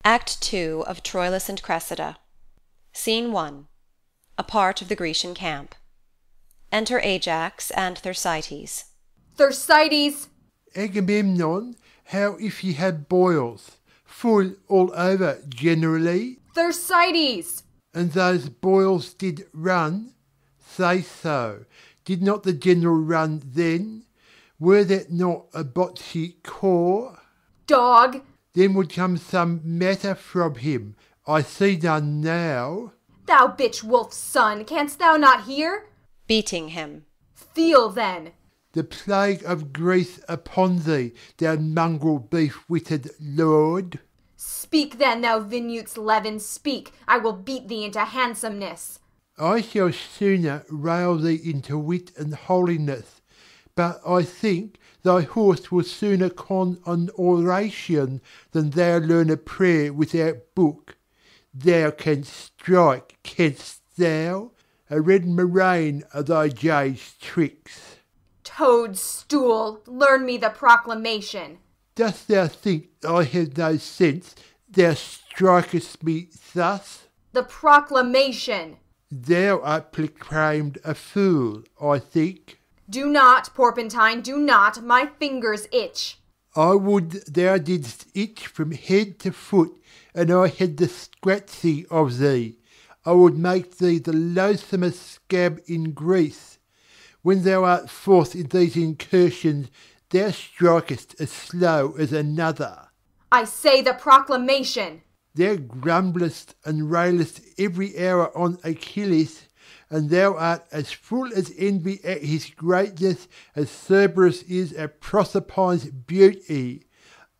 Act 2 of Troilus and Cressida. Scene 1. A part of the Grecian camp. Enter Ajax and Thersites. Thersites! Agamemnon, how if ye had boils, full all over generally, Thersites! and those boils did run, say so. Did not the general run then? Were that not a bocce core? Dog! Then would come some matter from him. I see none now. Thou bitch wolf's son, canst thou not hear? Beating him. Feel then. The plague of Greece upon thee, thou mongrel beef-witted lord. Speak then, thou Vinutes leaven, speak. I will beat thee into handsomeness. I shall sooner rail thee into wit and holiness, but I think thy horse will sooner con an oration than thou learn a prayer without book. Thou canst strike, canst thou? A red murrain are thy jay's tricks. Toadstool, learn me the proclamation. Dost thou think I have no sense, thou strikest me thus? The proclamation. Thou art proclaimed a fool, I think. Do not, Porpentine, do not, my fingers itch. I would thou didst itch from head to foot, and I had the scratchy of thee. I would make thee the loathsomest scab in Greece. When thou art forth in these incursions, thou strikest as slow as another. I say the proclamation. Thou grumblest and railest every hour on Achilles, and thou art as full as envy at his greatness as Cerberus is at Proserpine's beauty.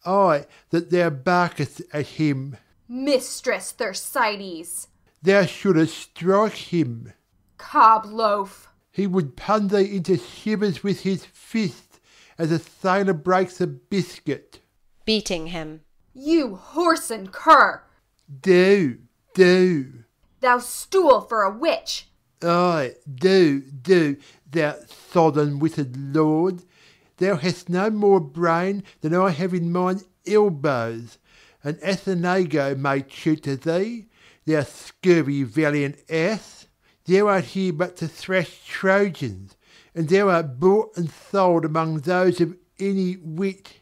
Ay, that thou barkest at him. Mistress Thersites. Thou shouldst strike him. Cob loaf. He would pun thee into shivers with his fist, as a sailor breaks a biscuit. Beating him. You whoreson cur. Do. Thou stool for a witch. Ay, do, thou sodden-witted lord. Thou hast no more brain than I have in mine elbows. An Athenago may tutor thee, thou scurvy valiant ass. Thou art here but to thrash Trojans, and thou art bought and sold among those of any wit,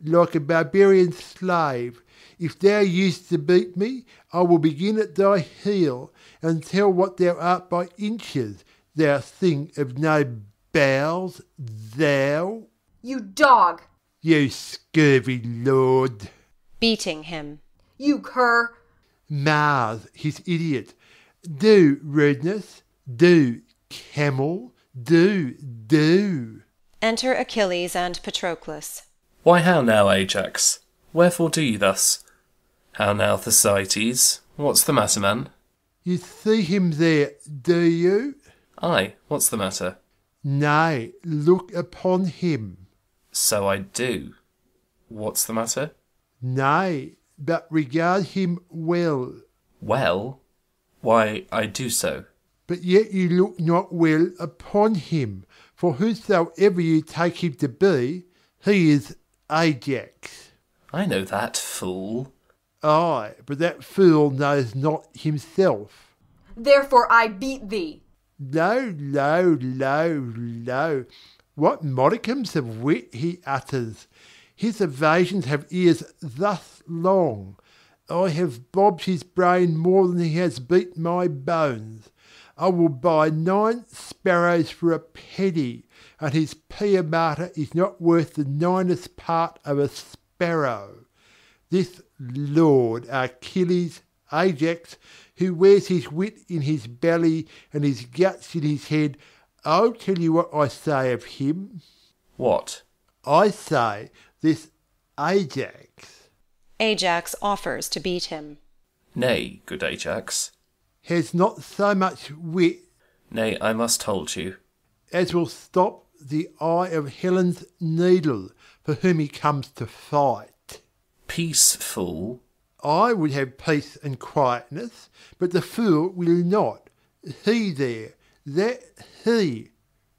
like a barbarian slave. If thou used to beat me, I will begin at thy heel, and tell what thou art by inches, thou thing of no bowels, thou. You dog. You scurvy lord. Beating him. You cur. Mars, his idiot. Do, rudeness. Do, camel. Do. Enter Achilles and Patroclus. Why how now, Ajax? Wherefore do ye thus? How now, Thersites? What's the matter, man? You see him there, do you? Aye, what's the matter? Nay, look upon him. So I do. What's the matter? Nay, but regard him well. Well? Why, I do so. But yet you look not well upon him, for whosoever you take him to be, he is Ajax. I know that, fool. Ay, but that fool knows not himself. Therefore I beat thee. Lo. What modicums of wit he utters. His evasions have ears thus long. I have bobbed his brain more than he has beat my bones. I will buy 9 sparrows for a penny, and his pia mater is not worth the 9th part of a sparrow. This lord Achilles, Ajax, who wears his wit in his belly and his guts in his head, I'll tell you what I say of him. What? I say this Ajax Ajax offers to beat him. Nay, good Ajax. has not so much wit Nay, I must hold you. as will stop the eye of Helen's needle, for whom he comes to fight. Peace, fool. I would have peace and quietness, but the fool will not. He there, that he.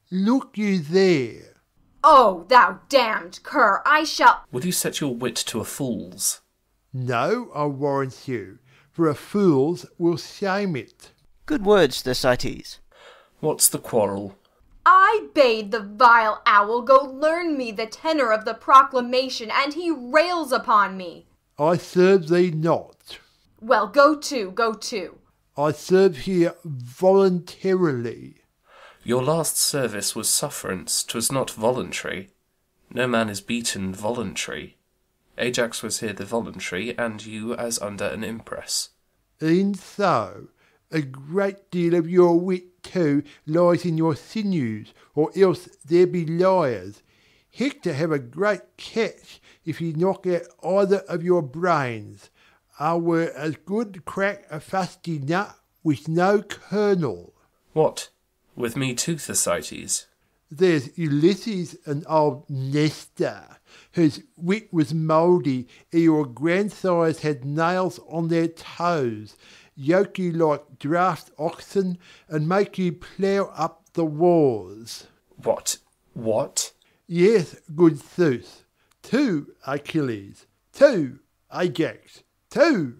Look you there. Oh, thou damned cur, I shall— Will you set your wit to a fool's? No, I warrant you, for a fool's will shame it. Good words, Thersites. What's the quarrel? I bade the vile owl go learn me the tenor of the proclamation, and he rails upon me. I serve thee not. Well, go to, go to. I serve here voluntarily. Your last service was sufferance, 'twas not voluntary. No man is beaten voluntary. Ajax was here the voluntary, and you as under an impress. E'en so, a great deal of your wit too lies in your sinews, or else there be liars. Hector have a great catch if he knock out either of your brains. I were as good crack a fusty nut with no kernel. What, with me too, Thersites? There's Ulysses and old Nestor, whose wit was mouldy ere your grandsires had nails on their toes, yoke you like draft oxen, and make you plough up the wars. What? What? Yes, good Zeus. 2, Achilles. 2, Ajax. 2.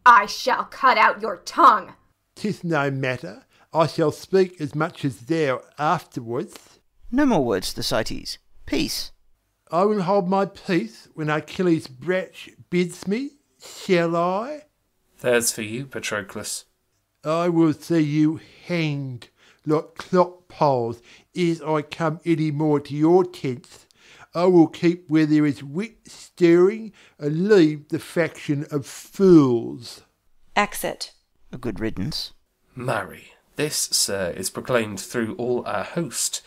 I shall cut out your tongue. 'Tis no matter. I shall speak as much as thou afterwards. No more words, Thersites. Peace. I will hold my peace when Achilles' bratch bids me, shall I? There's for you, Patroclus. I will see you hanged like clock poles ere I come any more to your tents. I will keep where there is wit stirring, and leave the faction of fools. Exit. A good riddance. Marry, this, sir, is proclaimed through all our host,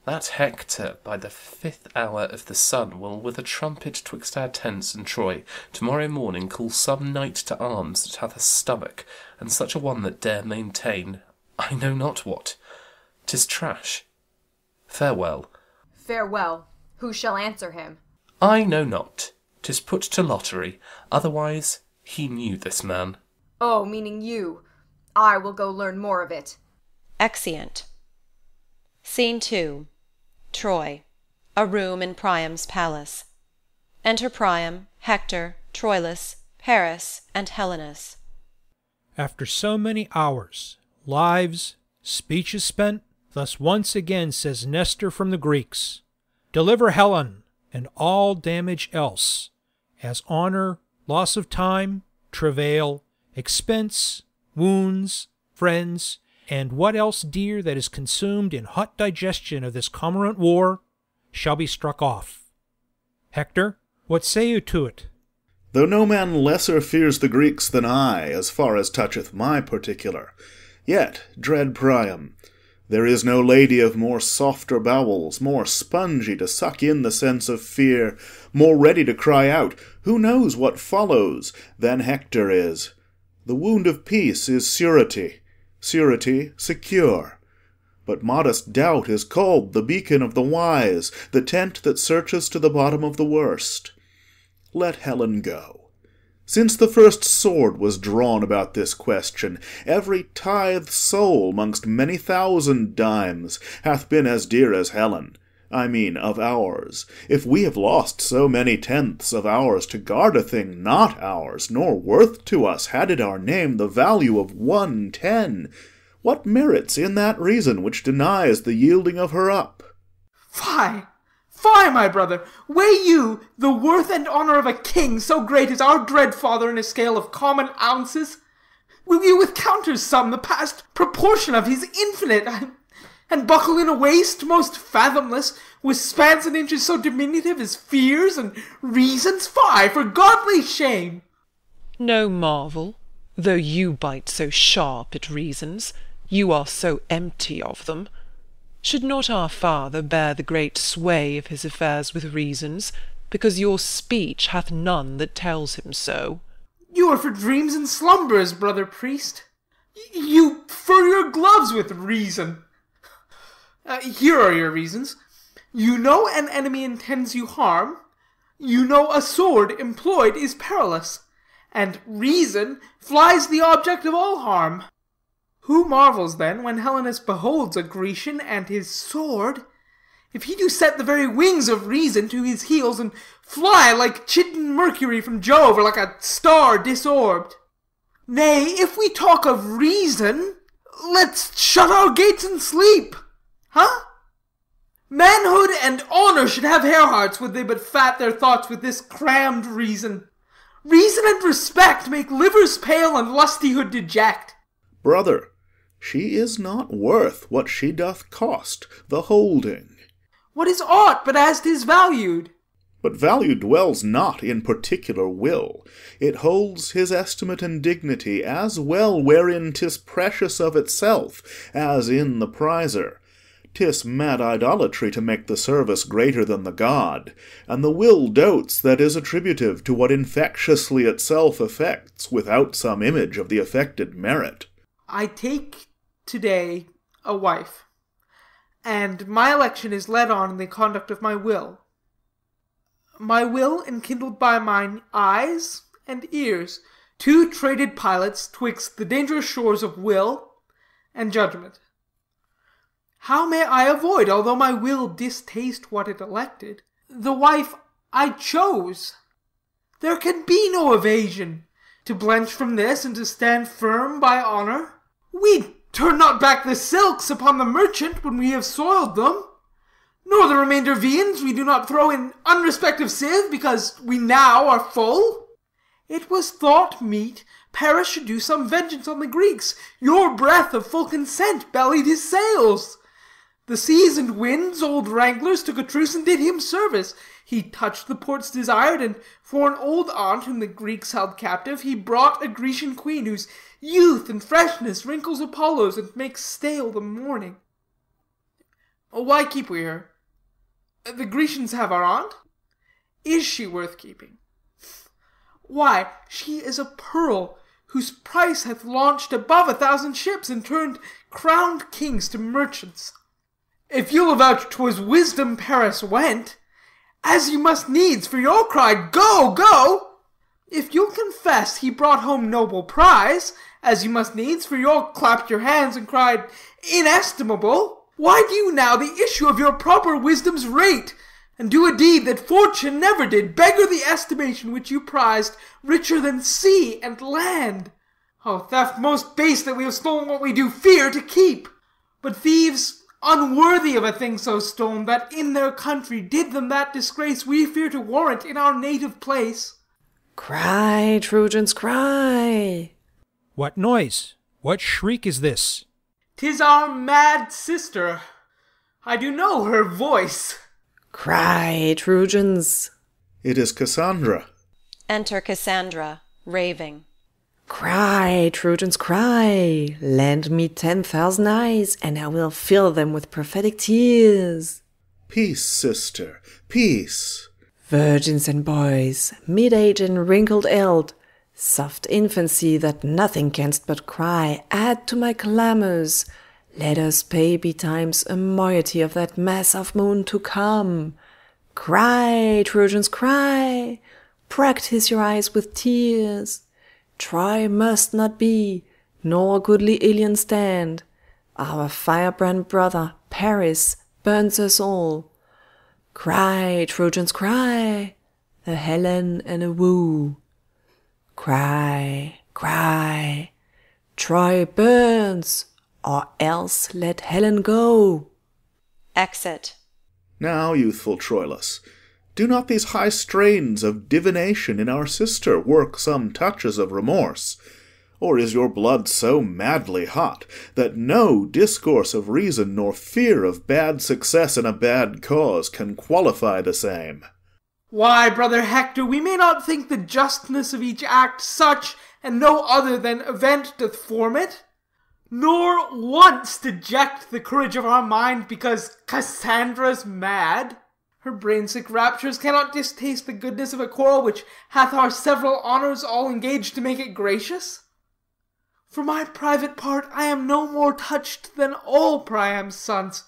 that Hector by the 5th hour of the sun will with a trumpet twixt our tents and Troy tomorrow morning call some knight to arms that hath a stomach, and such a one that dare maintain I know not what. 'Tis trash. Farewell. Farewell. Who shall answer him? I know not. 'Tis put to lottery. Otherwise he knew this man. Oh, meaning you. I will go learn more of it. Exeunt. Scene 2. Troy. A room in Priam's palace. Enter Priam, Hector, Troilus, Paris, and Helenus. After so many hours, lives, speeches spent, thus once again says Nestor from the Greeks, deliver Helen, and all damage else, as honor, loss of time, travail, expense, wounds, friends, and what else dear that is consumed in hot digestion of this cormorant war, shall be struck off. Hector, what say you to it? Though no man lesser fears the Greeks than I, as far as toucheth my particular, yet, dread Priam, there is no lady of more softer bowels, more spongy to suck in the sense of fear, more ready to cry out, who knows what follows, than Hector is. The wound of peace is surety, surety secure. But modest doubt is called the beacon of the wise, the tent that searches to the bottom of the worst. Let Helen go. Since the first sword was drawn about this question, every tithe soul mongst many thousand dimes hath been as dear as Helen, I mean of ours. If we have lost so many tenths of ours to guard a thing not ours, nor worth to us, had it our name, the value of 1/10, what merits in that reason which denies the yielding of her up? Fie, fie, my brother! Weigh you the worth and honour of a king so great as our dread father in a scale of common ounces? Will you with counters sum the past proportion of his infinite, and buckle in a waist most fathomless, with spans and inches so diminutive as fears and reasons? Fie, for godly shame! No marvel, though you bite so sharp at reasons, you are so empty of them. Should not our father bear the great sway of his affairs with reasons, because your speech hath none that tells him so? You are for dreams and slumbers, brother priest. You fur your gloves with reason. Here are your reasons. You know an enemy intends you harm. You know a sword employed is perilous. And reason flies the object of all harm. Who marvels, then, when Helenus beholds a Grecian and his sword? if he do set the very wings of reason to his heels, and fly like chidden Mercury from Jove, or like a star disorbed. Nay, if we talk of reason, let's shut our gates and sleep. Huh? Manhood and honor should have hare hearts, would they but fat their thoughts with this crammed reason. Reason and respect make livers pale and lustihood deject. Brother, she is not worth what she doth cost, the holding. What is aught but as 'tis valued? But value dwells not in particular will. It holds his estimate and dignity as well wherein 'tis precious of itself, as in the prizer. 'Tis mad idolatry to make the service greater than the god, and the will dotes that is attributive to what infectiously itself affects, without some image of the affected merit. I take today a wife, and my election is led on in the conduct of my will. My will enkindled by mine eyes and ears, two traded pilots twixt the dangerous shores of will and judgment. How may I avoid, although my will distaste what it elected, the wife I chose? There can be no evasion. To blench from this, and to stand firm by honor, we turn not back the silks upon the merchant when we have soiled them, nor the remainder viands we do not throw in unrespective sieve, because we now are full. It was thought meet Paris should do some vengeance on the Greeks. Your breath of full consent bellied his sails. The seas and winds, old wranglers, took a truce and did him service. He touched the ports desired, and for an old aunt whom the Greeks held captive, he brought a Grecian queen, whose youth and freshness wrinkles Apollo's and makes stale the morning. Why keep we her? The Grecians have our aunt. Is she worth keeping? Why, she is a pearl, whose price hath launched above 1,000 ships, and turned crowned kings to merchants. If you'll avouch 'twas wisdom Paris went, as you must needs, for your cried, Go, go! If you'll confess he brought home noble prize, as you must needs, for your clapped your hands and cried, Inestimable! Why do you now the issue of your proper wisdom's rate, and do a deed that fortune never did, beggar the estimation which you prized, richer than sea and land? O theft most base, that we have stolen what we do fear to keep! But thieves, unworthy of a thing so stolen, that in their country did them that disgrace we fear to warrant in our native place. Cry, Trojans, cry! What noise? What shriek is this? 'Tis our mad sister. I do know her voice. Cry, Trojans! It is Cassandra. Enter Cassandra, raving. Cry, Trojans, cry! Lend me 10,000 eyes, and I will fill them with prophetic tears. Peace, sister, peace. Virgins and boys, mid-age and wrinkled eld, soft infancy that nothing canst but cry, add to my clamours. Let us pay betimes a moiety of that mass of moon to come. Cry, Trojans, cry! Practise your eyes with tears. Troy must not be, nor goodly Ilion stand. Our firebrand brother, Paris, burns us all. Cry, Trojans, cry! A Helen and a woo. Cry, cry! Troy burns, or else let Helen go. Exit. Now, youthful Troilus, do not these high strains of divination in our sister work some touches of remorse? Or is your blood so madly hot that no discourse of reason nor fear of bad success in a bad cause can qualify the same? Why, brother Hector, we may not think the justness of each act such, and no other than event doth form it, nor once deject the courage of our mind because Cassandra's mad. Her brain-sick raptures cannot distaste the goodness of a quarrel which hath our several honours all engaged to make it gracious. For my private part, I am no more touched than all Priam's sons,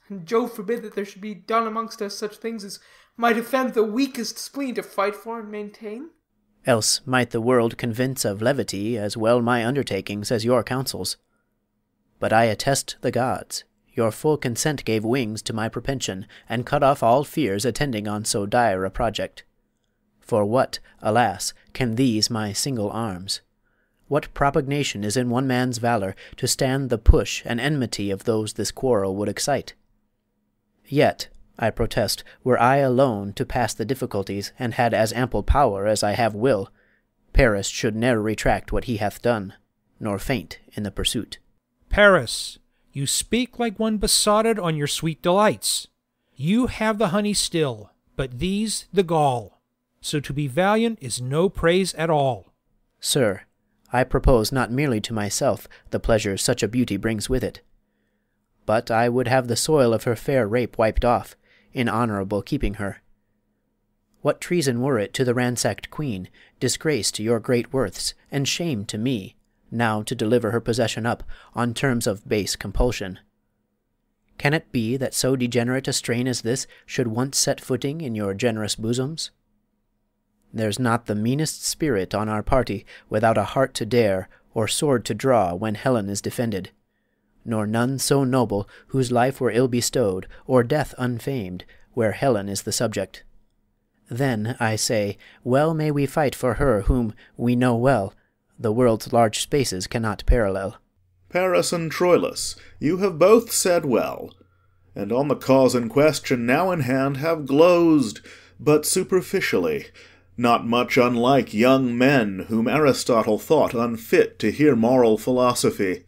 and Jove forbid that there should be done amongst us such things as might offend the weakest spleen to fight for and maintain. Else might the world convince of levity as well my undertakings as your counsels. But I attest the gods, Your full consent gave wings to my propension, and cut off all fears attending on so dire a project. For what, alas, can these my single arms? What propugnation is in one man's valour to stand the push and enmity of those this quarrel would excite? Yet, I protest, were I alone to pass the difficulties, and had as ample power as I have will, Paris should ne'er retract what he hath done, nor faint in the pursuit. Paris, you speak like one besotted on your sweet delights. You have the honey still, but these the gall. So to be valiant is no praise at all. Sir, I propose not merely to myself the pleasure such a beauty brings with it, but I would have the soil of her fair rape wiped off, in honourable keeping her. What treason were it to the ransacked queen, disgrace to your great worths, and shame to me, now to deliver her possession up on terms of base compulsion? Can it be that so degenerate a strain as this should once set footing in your generous bosoms? There's not the meanest spirit on our party without a heart to dare, or sword to draw when Helen is defended, nor none so noble whose life were ill bestowed, or death unfamed, where Helen is the subject. Then, I say, well may we fight for her whom, we know well, the world's large spaces cannot parallel. Paris and Troilus, you have both said well, and on the cause in question now in hand have glozed, but superficially, not much unlike young men whom Aristotle thought unfit to hear moral philosophy.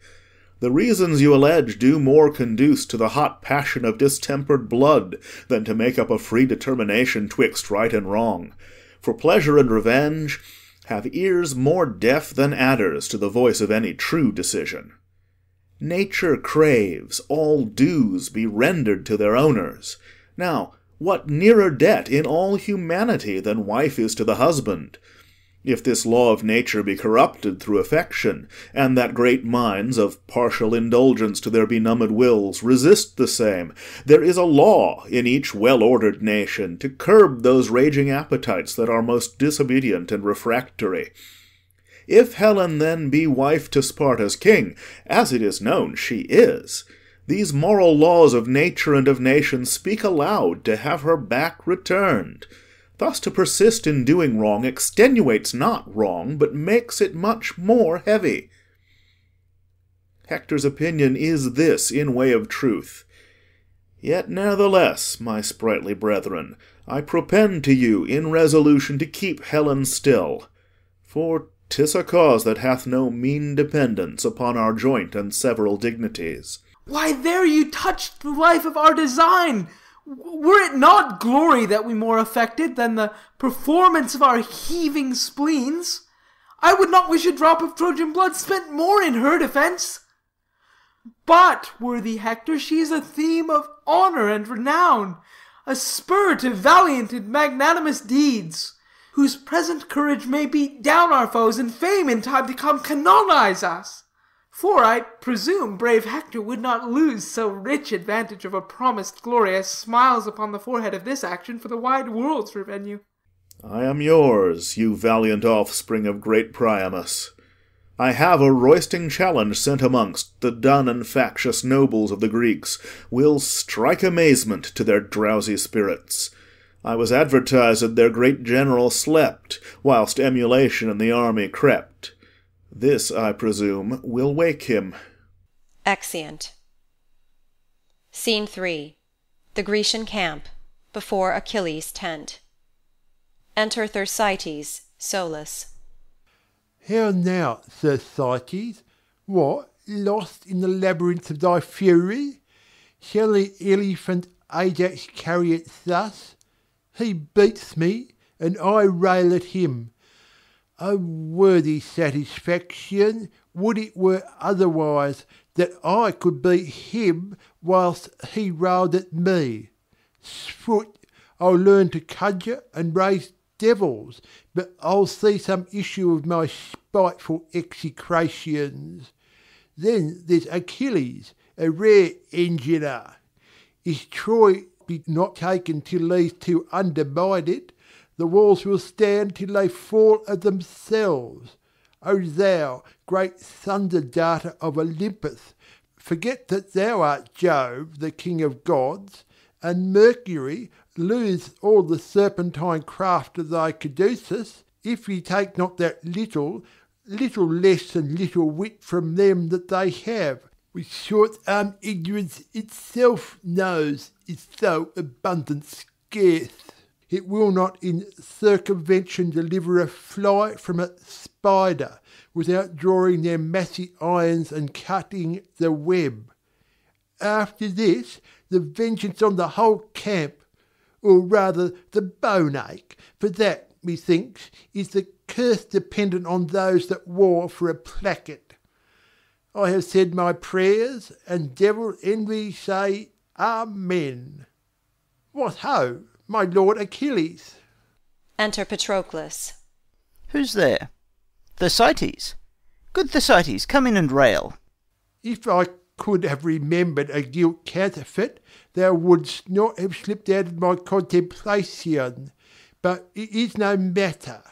The reasons you allege do more conduce to the hot passion of distempered blood than to make up a free determination twixt right and wrong. For pleasure and revenge have ears more deaf than adders to the voice of any true decision. Nature craves all dues be rendered to their owners. Now, what nearer debt in all humanity than wife is to the husband? If this law of nature be corrupted through affection, and that great minds of partial indulgence to their benumbed wills resist the same, there is a law in each well-ordered nation to curb those raging appetites that are most disobedient and refractory. If Helen then be wife to Sparta's king, as it is known she is, these moral laws of nature and of nations speak aloud to have her back returned. Thus to persist in doing wrong extenuates not wrong, but makes it much more heavy. Hector's opinion is this in way of truth. Yet ne'ertheless, my sprightly brethren, I propend to you in resolution to keep Helen still, for 'tis a cause that hath no mean dependence upon our joint and several dignities. Why, there you touched the life of our design. Were it not glory that we more affected than the performance of our heaving spleens, I would not wish a drop of Trojan blood spent more in her defence. But, worthy Hector, she is a theme of honour and renown, a spur to valiant and magnanimous deeds, whose present courage may beat down our foes, and fame in time to come canonize us. For, I presume, brave Hector would not lose so rich advantage of a promised glory as smiles upon the forehead of this action for the wide world's revenue. I am yours, you valiant offspring of great Priamus. I have a roysting challenge sent amongst the dun and factious nobles of the Greeks, will strike amazement to their drowsy spirits. I was advertised their great general slept, whilst emulation in the army crept. This, I presume, will wake him. Exeunt. Scene 3. The Grecian camp, before Achilles' tent. Enter Thersites, solus. How now, Thersites? What, lost in the labyrinth of thy fury? Shall the elephant Ajax carry it thus? He beats me, and I rail at him. O worthy satisfaction, would it were otherwise, that I could beat him whilst he railed at me. Sfoot, I'll learn to conjure and raise devils, but I'll see some issue of my spiteful execrations. Then there's Achilles, a rare engineer. If Troy be not taken till these two undermine it, the walls will stand till they fall of themselves. O thou, great thunder-darter of Olympus, forget that thou art Jove, the king of gods, and Mercury, lose all the serpentine craft of thy caduceus, if ye take not that little less than little wit from them that they have, which short-armed ignorance itself knows is so abundant scarce. It will not in circumvention deliver a fly from a spider, without drawing their massy irons and cutting the web. After this, the vengeance on the whole camp, or rather the bone ache, for that, methinks, is the curse dependent on those that war for a placket. I have said my prayers, and devil envy say Amen. What ho, my lord Achilles! Enter Patroclus. Who's there? Thersites. Good Thersites, come in and rail. If I could have remembered a gilt counterfeit, thou wouldst not have slipped out of my contemplation. But it is no matter.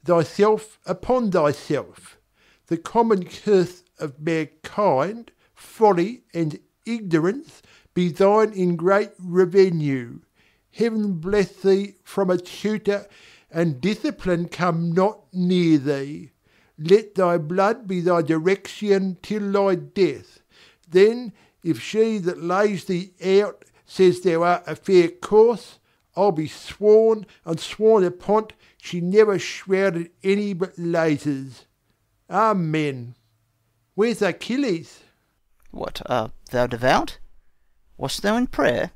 Thyself upon thyself. The common curse of mankind, folly and ignorance, be thine in great revenue. Heaven bless thee from a tutor, and discipline come not near thee. Let thy blood be thy direction till thy death. Then, if she that lays thee out says thou art a fair course, I'll be sworn and sworn upon she never shrouded any but lasers. Amen. Where's Achilles? What, art thou devout? Wast thou in prayer?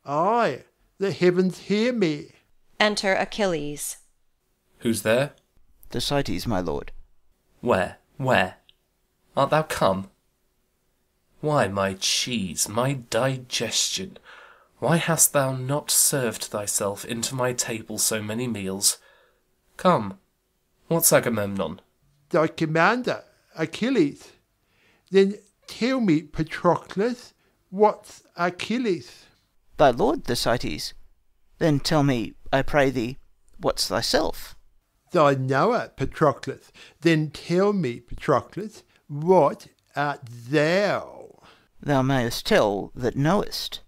Aye, the heavens hear me. Enter Achilles. Who's there? Thersites, my lord. Where? Art thou come? Why, my cheese, my digestion, why hast thou not served thyself into my table so many meals? Come, what's Agamemnon? Thy commander, Achilles. Then tell me, Patroclus, what's Achilles? Thy lord, Thersites. Then tell me, I pray thee, what's thyself? Thy knower, Patroclus. Then tell me, Patroclus, what art thou? Thou mayest tell that knowest.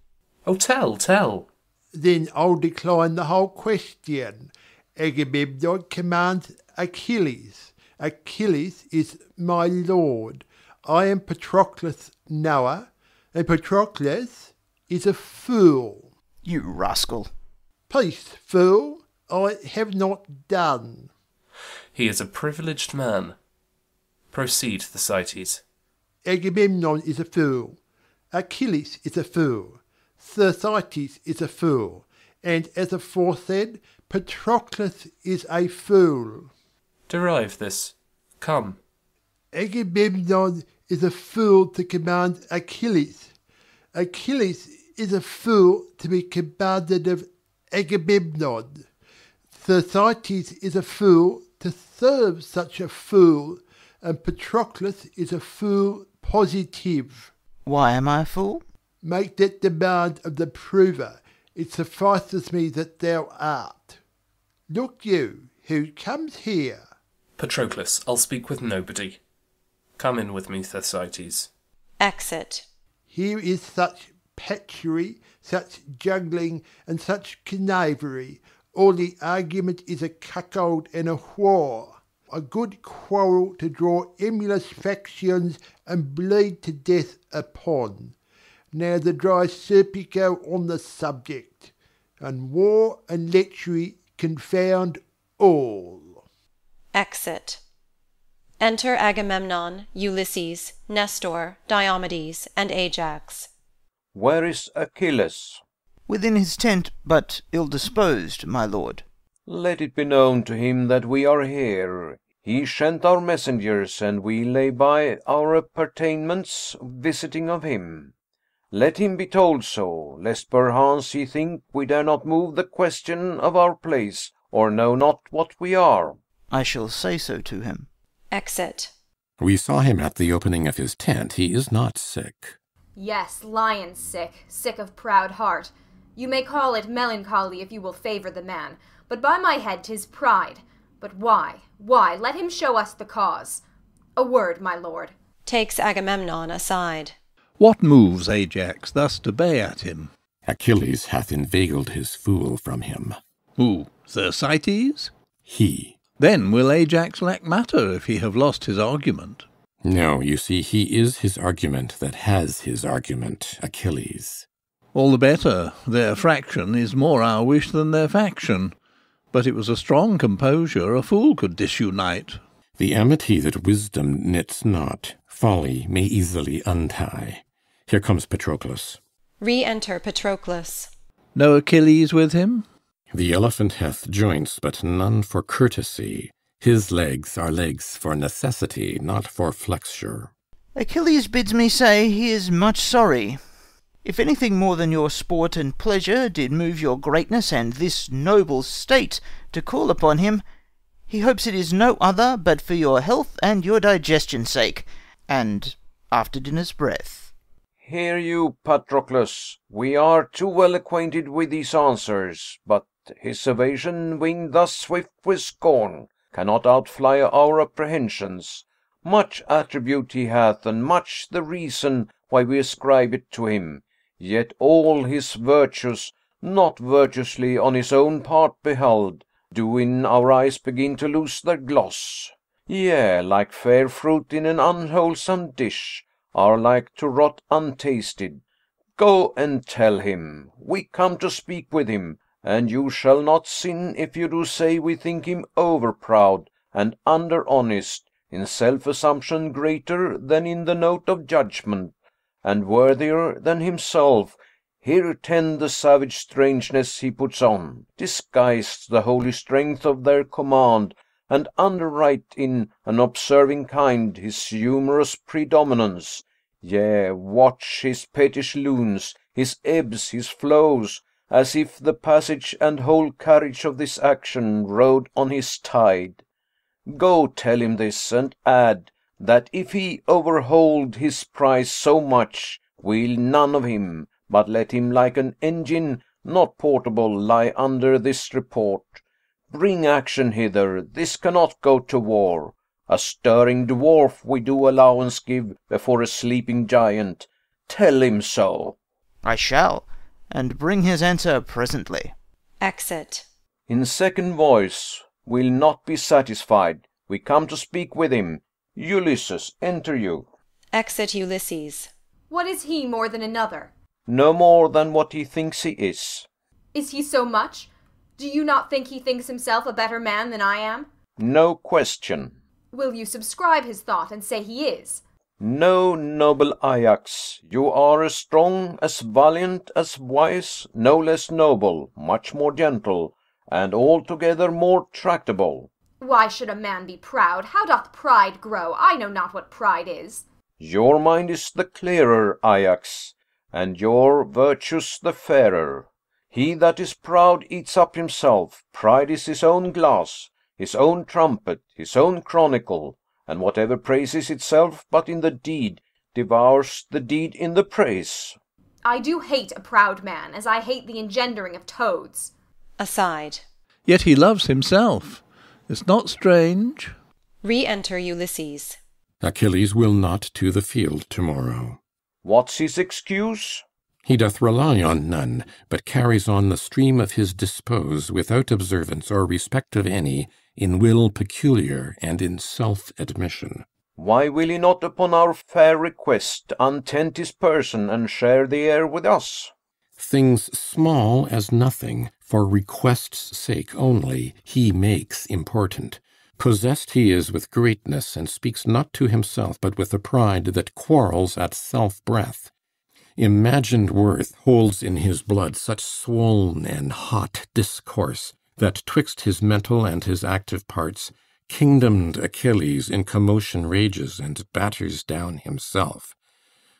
Oh, tell. Then I'll decline the whole question. Agamemnon commands Achilles. Achilles is my lord. I am Patroclus' knower, and Patroclus is a fool. You rascal. Peace, fool. I have not done. He is a privileged man. Proceed, Thersites. Agamemnon is a fool. Achilles is a fool. Thersites is a fool. And as aforesaid, Patroclus is a fool. Derive this. Come. Agamemnon is a fool to command Achilles. Achilles is a fool to be commanded of Agamemnon. Thersites is a fool to serve such a fool, and Patroclus is a fool positive. Why am I a fool? Make that demand of the prover. It suffices me that thou art. Look you, who comes here? Patroclus, I'll speak with nobody. Come in with me, Thersites. Exit. Here is such patchery, such juggling, and such knavery. All the argument is a cuckold and a whore. A good quarrel to draw emulous factions and bleed to death upon. Now the dry serpico on the subject, and war and lechery confound all. Exit. Enter Agamemnon, Ulysses, Nestor, Diomedes, and Ajax. Where is Achilles? Within his tent, but ill-disposed, my lord. Let it be known to him that we are here. He sent our messengers, and we lay by our appertainments, visiting of him. Let him be told so, lest perchance he think we dare not move the question of our place, or know not what we are. I shall say so to him. Exit. We saw him at the opening of his tent. He is not sick. Yes, lion sick, sick of proud heart. You may call it melancholy if you will favour the man, but by my head 'tis pride. But why? Let him show us the cause. A word, my lord. Takes Agamemnon aside. What moves Ajax thus to bay at him? Achilles hath inveigled his fool from him. Who, Thersites? He. Then will Ajax lack matter if he have lost his argument. No, you see, he is his argument that has his argument, Achilles. All the better. Their fraction is more our wish than their faction. But it was a strong composure a fool could disunite. The amity that wisdom knits not, folly may easily untie. Here comes Patroclus. Re-enter Patroclus. No Achilles with him? The elephant hath joints, but none for courtesy. His legs are legs for necessity, not for flexure. Achilles bids me say he is much sorry. If anything more than your sport and pleasure did move your greatness and this noble state to call upon him, he hopes it is no other but for your health and your digestion's sake, and after dinner's breath. Hear you, Patroclus, we are too well acquainted with these answers, but his evasion, winged thus swift with scorn, cannot outfly our apprehensions. Much attribute he hath, and much the reason why we ascribe it to him. Yet all his virtues, not virtuously on his own part beheld, do in our eyes begin to lose their gloss. Yea, like fair fruit in an unwholesome dish, are like to rot untasted. Go and tell him, we come to speak with him, and you shall not sin if you do say we think him over-proud and under-honest, in self-assumption greater than in the note of judgment, and worthier than himself. Here tend the savage strangeness he puts on, disguised the holy strength of their command, and underwrite in an observing kind his humorous predominance. Yea, watch his pettish loons, his ebbs, his flows, as if the passage and whole carriage of this action rode on his tide. Go tell him this, and add, that if he overhold his prize so much, we'll none of him, but let him like an engine not portable lie under this report. Bring action hither, this cannot go to war. A stirring dwarf we do allowance give before a sleeping giant. Tell him so. I shall, and bring his answer presently. Exit. In second voice, we'll not be satisfied. We come to speak with him. Ulysses, enter you. Exit Ulysses. What is he more than another? No more than what he thinks he is. Is he so much? Do you not think he thinks himself a better man than I am? No question. Will you subscribe his thought and say he is? No, noble Ajax, you are as strong, as valiant, as wise, no less noble, much more gentle, and altogether more tractable. Why should a man be proud? How doth pride grow? I know not what pride is. Your mind is the clearer, Ajax, and your virtues the fairer. He that is proud eats up himself. Pride is his own glass, his own trumpet, his own chronicle, and whatever praises itself but in the deed, devours the deed in the praise. I do hate a proud man, as I hate the engendering of toads. Aside. Yet he loves himself. It's not strange. Re-enter Ulysses. Achilles will not to the field tomorrow. What's his excuse? He doth rely on none, but carries on the stream of his dispose without observance or respect of any, in will peculiar and in self-admission. Why will he not upon our fair request untent his person and share the air with us? Things small as nothing, for request's sake only, he makes important. Possessed he is with greatness, and speaks not to himself, but with a pride that quarrels at self-breath. Imagined worth holds in his blood such swoln and hot discourse, that twixt his mental and his active parts, kingdomed Achilles in commotion rages and batters down himself.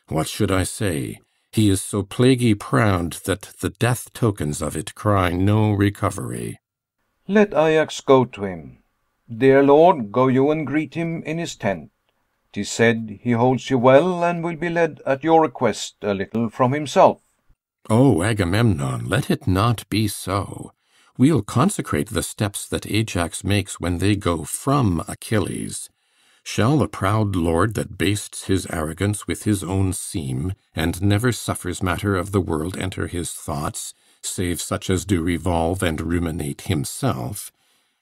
What should I say? He is so plaguy proud that the death tokens of it cry no recovery. Let Ajax go to him. Dear lord, go you and greet him in his tent. 'Tis said he holds you well, and will be led at your request a little from himself. O Agamemnon, let it not be so. We'll consecrate the steps that Ajax makes when they go from Achilles. Shall the proud lord that bastes his arrogance with his own seam, and never suffers matter of the world enter his thoughts, save such as do revolve and ruminate himself,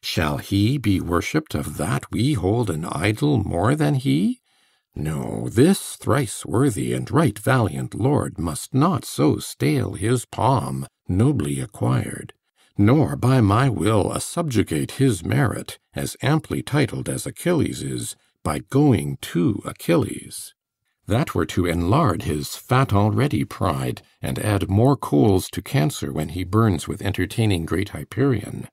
shall he be worshipped of that we hold an idol more than he? No, this thrice worthy and right valiant lord must not so stale his palm, nobly acquired, nor by my will subjugate his merit, as amply titled as Achilles is, by going to Achilles. That were to enlard his fat already pride, and add more coals to cancer when he burns with entertaining great Hyperion.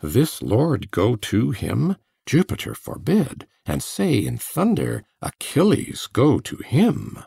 This lord go to him? Jupiter forbid, and say in thunder, Achilles go to him.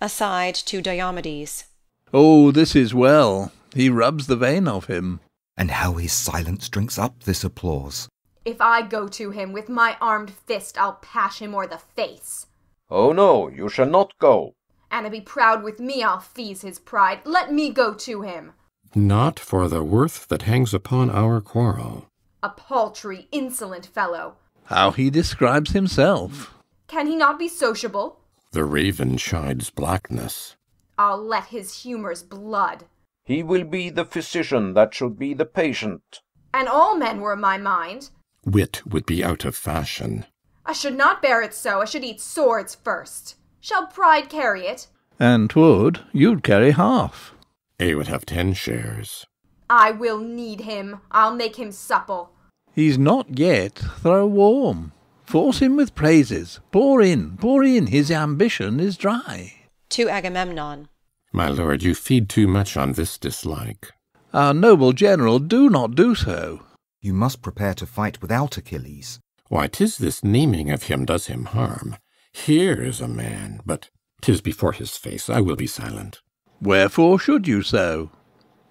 Aside to Diomedes. Oh, this is well. He rubs the vein of him. And how his silence drinks up this applause. If I go to him with my armed fist, I'll pash him o'er the face. Oh no, you shall not go. And to be proud with me, I'll feeze his pride. Let me go to him. Not for the worth that hangs upon our quarrel. A paltry, insolent fellow. How he describes himself. Can he not be sociable? The raven chides blackness. I'll let his humours blood. He will be the physician that should be the patient. And all men were my mind. Wit would be out of fashion. I should not bear it so. I should eat swords first. Shall pride carry it? And 'twould. You'd carry half. A would have 10 shares. I will knead him. I'll make him supple. He's not yet. Throw warm. Force him with praises. Pour in, his ambition is dry. To Agamemnon. My lord, you feed too much on this dislike. Our noble general, do not do so. You must prepare to fight without Achilles. Why, 'tis this naming of him does him harm. Here is a man, but 'tis before his face. I will be silent. Wherefore should you so?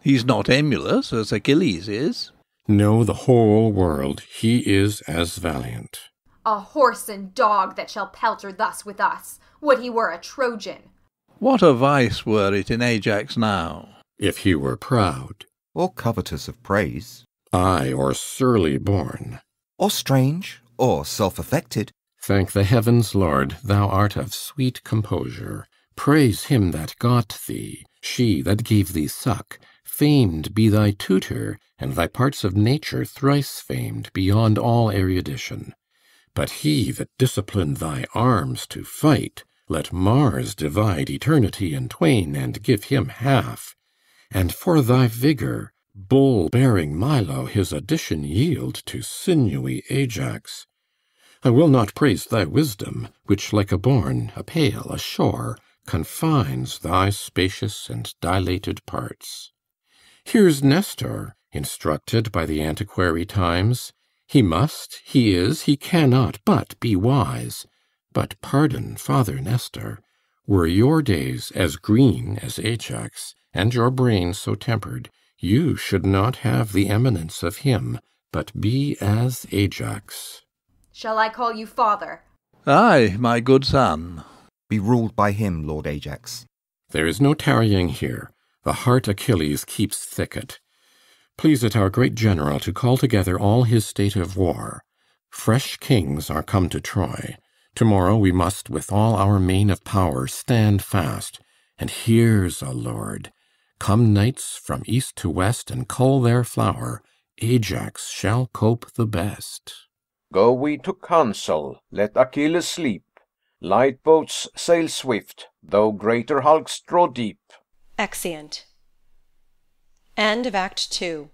He's not emulous, as Achilles is. Know the whole world, he is as valiant. A horse and dog that shall pelter thus with us. Would he were a Trojan. What a vice were it in Ajax now? If he were proud. Or covetous of praise. Ay, or surly born. Or strange, or self-affected. Thank the heavens, Lord, thou art of sweet composure. Praise him that got thee, she that gave thee suck. Famed be thy tutor, and thy parts of nature thrice famed beyond all erudition. But he that disciplined thy arms to fight, let Mars divide eternity in twain, and give him half. And for thy vigour, bull-bearing Milo his addition yield to sinewy Ajax. I will not praise thy wisdom, which like a bourne, a pale, a shore, confines thy spacious and dilated parts. Here's Nestor, instructed by the antiquary times. He must, he is, he cannot but be wise. But pardon, Father Nestor, were your days as green as Ajax, and your brain so tempered, you should not have the eminence of him, but be as Ajax. Shall I call you father? Ay, my good son. Be ruled by him, Lord Ajax. There is no tarrying here. The heart Achilles keeps thicket. Please it our great general to call together all his state of war. Fresh kings are come to Troy. Tomorrow we must with all our main of power stand fast. And here's a lord. Come knights from east to west and cull their flower. Ajax shall cope the best. Go we to council, let Achilles sleep. Light boats sail swift, though greater hulks draw deep. Exeunt. End of Act 2.